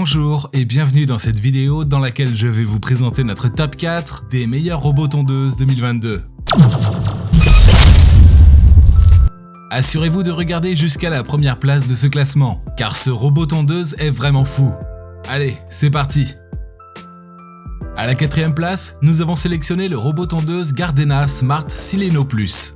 Bonjour et bienvenue dans cette vidéo dans laquelle je vais vous présenter notre top 4 des meilleures robots tondeuses 2022. Assurez-vous de regarder jusqu'à la première place de ce classement, car ce robot tondeuse est vraiment fou. Allez, c'est parti! À la 4e place, nous avons sélectionné le robot tondeuse Gardena Smart Sileno Plus.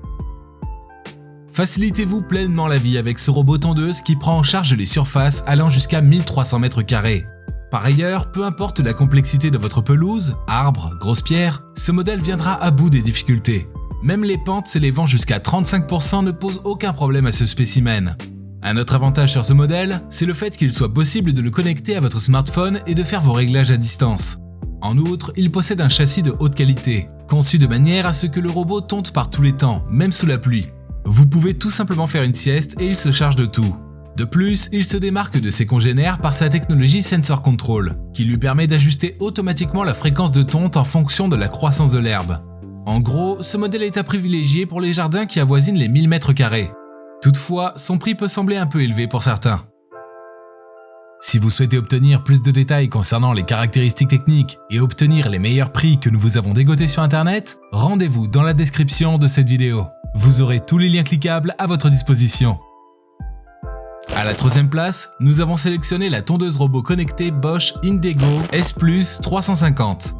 Facilitez-vous pleinement la vie avec ce robot tondeuse qui prend en charge les surfaces allant jusqu'à 1300 m². Par ailleurs, peu importe la complexité de votre pelouse, arbres, grosses pierres, ce modèle viendra à bout des difficultés. Même les pentes s'élevant jusqu'à 35% ne posent aucun problème à ce spécimen. Un autre avantage sur ce modèle, c'est le fait qu'il soit possible de le connecter à votre smartphone et de faire vos réglages à distance. En outre, il possède un châssis de haute qualité, conçu de manière à ce que le robot tonde par tous les temps, même sous la pluie. Vous pouvez tout simplement faire une sieste et il se charge de tout. De plus, il se démarque de ses congénères par sa technologie Sensor Control, qui lui permet d'ajuster automatiquement la fréquence de tonte en fonction de la croissance de l'herbe. En gros, ce modèle est à privilégier pour les jardins qui avoisinent les 1000 m². Toutefois, son prix peut sembler un peu élevé pour certains. Si vous souhaitez obtenir plus de détails concernant les caractéristiques techniques et obtenir les meilleurs prix que nous vous avons dégotés sur internet, rendez-vous dans la description de cette vidéo. Vous aurez tous les liens cliquables à votre disposition. À la 3e place, nous avons sélectionné la tondeuse robot connectée Bosch Indego S+ 350.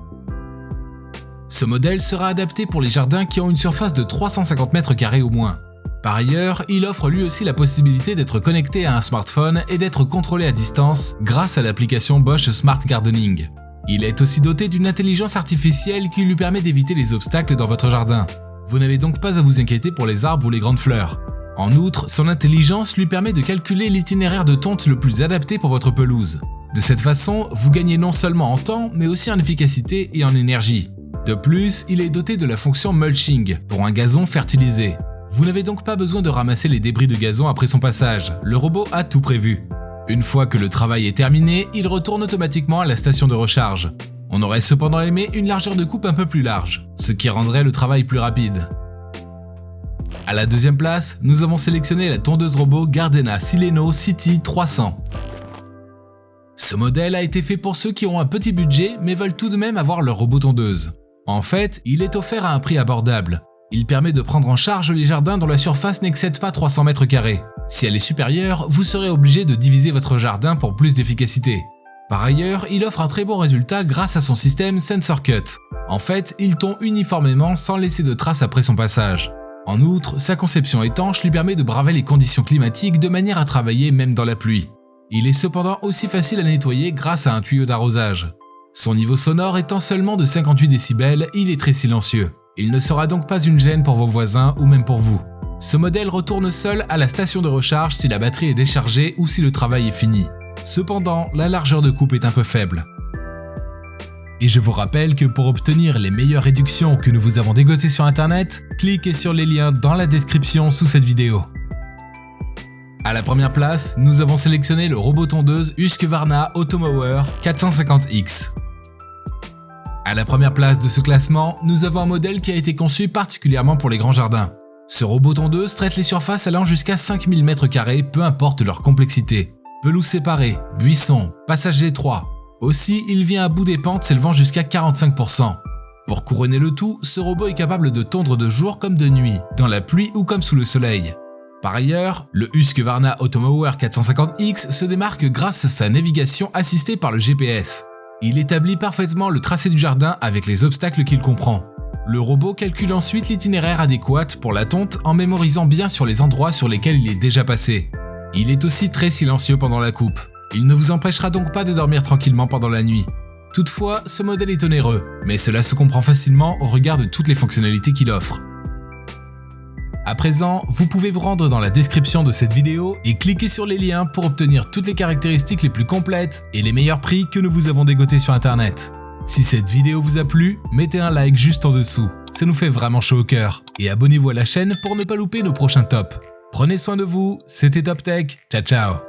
Ce modèle sera adapté pour les jardins qui ont une surface de 350 m² au moins. Par ailleurs, il offre lui aussi la possibilité d'être connecté à un smartphone et d'être contrôlé à distance grâce à l'application Bosch Smart Gardening. Il est aussi doté d'une intelligence artificielle qui lui permet d'éviter les obstacles dans votre jardin. Vous n'avez donc pas à vous inquiéter pour les arbres ou les grandes fleurs. En outre, son intelligence lui permet de calculer l'itinéraire de tonte le plus adapté pour votre pelouse. De cette façon, vous gagnez non seulement en temps, mais aussi en efficacité et en énergie. De plus, il est doté de la fonction mulching pour un gazon fertilisé. Vous n'avez donc pas besoin de ramasser les débris de gazon après son passage, le robot a tout prévu. Une fois que le travail est terminé, il retourne automatiquement à la station de recharge. On aurait cependant aimé une largeur de coupe un peu plus large, ce qui rendrait le travail plus rapide. À la 2e place, nous avons sélectionné la tondeuse robot Gardena Sileno City 300. Ce modèle a été fait pour ceux qui ont un petit budget mais veulent tout de même avoir leur robot tondeuse. En fait, il est offert à un prix abordable. Il permet de prendre en charge les jardins dont la surface n'excède pas 300 m². Si elle est supérieure, vous serez obligé de diviser votre jardin pour plus d'efficacité. Par ailleurs, il offre un très bon résultat grâce à son système Sensor Cut. En fait, il tond uniformément sans laisser de traces après son passage. En outre, sa conception étanche lui permet de braver les conditions climatiques de manière à travailler même dans la pluie. Il est cependant aussi facile à nettoyer grâce à un tuyau d'arrosage. Son niveau sonore étant seulement de 58 décibels, il est très silencieux. Il ne sera donc pas une gêne pour vos voisins ou même pour vous. Ce modèle retourne seul à la station de recharge si la batterie est déchargée ou si le travail est fini. Cependant, la largeur de coupe est un peu faible. Et je vous rappelle que pour obtenir les meilleures réductions que nous vous avons dégotées sur internet, cliquez sur les liens dans la description sous cette vidéo. À la 1re place, nous avons sélectionné le robot tondeuse Husqvarna Automower 450X. À la 1re place de ce classement, nous avons un modèle qui a été conçu particulièrement pour les grands jardins. Ce robot tondeuse traite les surfaces allant jusqu'à 5000 m², peu importe leur complexité. Pelouse séparée, buissons, passages étroits. Aussi, il vient à bout des pentes s'élevant jusqu'à 45%. Pour couronner le tout, ce robot est capable de tondre de jour comme de nuit, dans la pluie ou comme sous le soleil. Par ailleurs, le Husqvarna Automower 450X se démarque grâce à sa navigation assistée par le GPS. Il établit parfaitement le tracé du jardin avec les obstacles qu'il comprend. Le robot calcule ensuite l'itinéraire adéquat pour la tonte en mémorisant bien sur les endroits sur lesquels il est déjà passé. Il est aussi très silencieux pendant la coupe. Il ne vous empêchera donc pas de dormir tranquillement pendant la nuit. Toutefois, ce modèle est onéreux, mais cela se comprend facilement au regard de toutes les fonctionnalités qu'il offre. À présent, vous pouvez vous rendre dans la description de cette vidéo et cliquer sur les liens pour obtenir toutes les caractéristiques les plus complètes et les meilleurs prix que nous vous avons dégotés sur internet. Si cette vidéo vous a plu, mettez un like juste en dessous, ça nous fait vraiment chaud au cœur. Et abonnez-vous à la chaîne pour ne pas louper nos prochains tops. Prenez soin de vous, c'était Top Tech, ciao ciao.